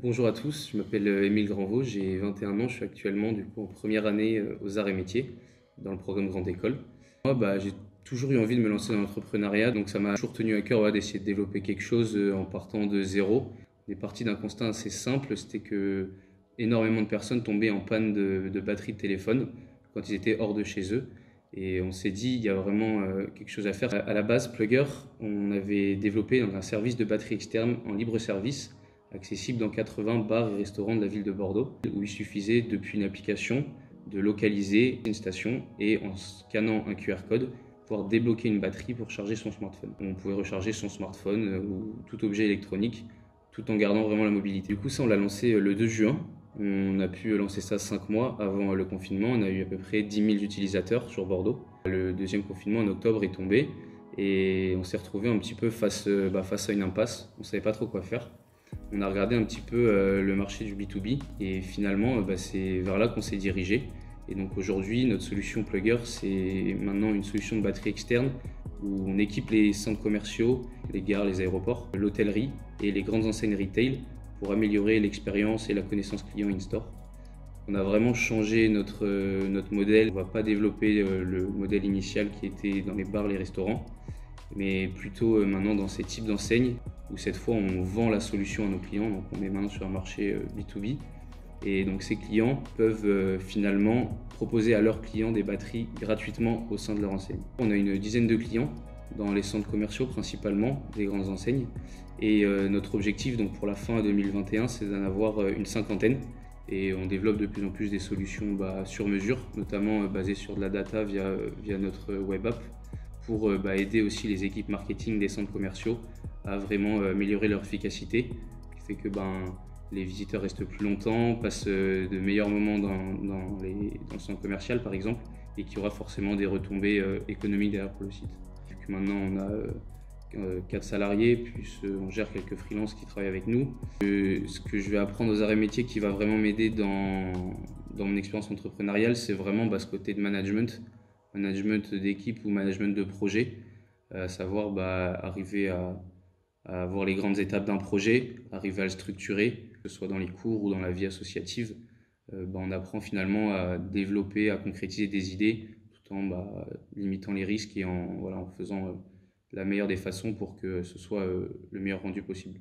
Bonjour à tous, je m'appelle Émile Granvaux, j'ai 21 ans, je suis actuellement en première année aux arts et métiers dans le programme Grande École. Moi, j'ai toujours eu envie de me lancer dans l'entrepreneuriat, donc ça m'a toujours tenu à cœur d'essayer de développer quelque chose en partant de zéro. On est parti d'un constat assez simple, c'était que énormément de personnes tombaient en panne de batterie de téléphone quand ils étaient hors de chez eux. Et on s'est dit, il y a vraiment quelque chose à faire. À la base, Plugger, on avait développé un service de batterie externe en libre service accessible dans 80 bars et restaurants de la ville de Bordeaux, où il suffisait depuis une application de localiser une station et en scannant un QR code, pouvoir débloquer une batterie pour charger son smartphone. On pouvait recharger son smartphone ou tout objet électronique tout en gardant vraiment la mobilité. Du coup, ça, on l'a lancé le 2 juin. On a pu lancer ça 5 mois avant le confinement. On a eu à peu près 10 000 utilisateurs sur Bordeaux. Le deuxième confinement en octobre est tombé et on s'est retrouvé un petit peu face à une impasse. On ne savait pas trop quoi faire. On a regardé un petit peu le marché du B2B et finalement c'est vers là qu'on s'est dirigé. Et donc aujourd'hui, notre solution Plugger, c'est maintenant une solution de batterie externe où on équipe les centres commerciaux, les gares, les aéroports, l'hôtellerie et les grandes enseignes retail pour améliorer l'expérience et la connaissance client in-store. On a vraiment changé notre modèle. On ne va pas développer le modèle initial qui était dans les bars, les restaurants, mais plutôt maintenant dans ces types d'enseignes où cette fois on vend la solution à nos clients. Donc on est maintenant sur un marché B2B et donc ces clients peuvent finalement proposer à leurs clients des batteries gratuitement au sein de leur enseigne. On a une dizaine de clients dans les centres commerciaux principalement, des grandes enseignes, et notre objectif donc pour la fin 2021 c'est d'en avoir une cinquantaine. Et on développe de plus en plus des solutions sur mesure, notamment basées sur de la data via notre web app, pour aider aussi les équipes marketing des centres commerciaux à vraiment améliorer leur efficacité, ce qui fait que les visiteurs restent plus longtemps, passent de meilleurs moments dans le centre commercial par exemple, et qu'il y aura forcément des retombées économiques derrière pour le site. Vu que maintenant on a 4 salariés, plus on gère quelques freelances qui travaillent avec nous. Ce que je vais apprendre aux arts et métiers qui va vraiment m'aider dans mon expérience entrepreneuriale, c'est vraiment ce côté de management d'équipe ou management de projet, à savoir arriver à voir les grandes étapes d'un projet, arriver à le structurer, que ce soit dans les cours ou dans la vie associative. On apprend finalement à développer, à concrétiser des idées tout en limitant les risques et en faisant la meilleure des façons pour que ce soit le meilleur rendu possible.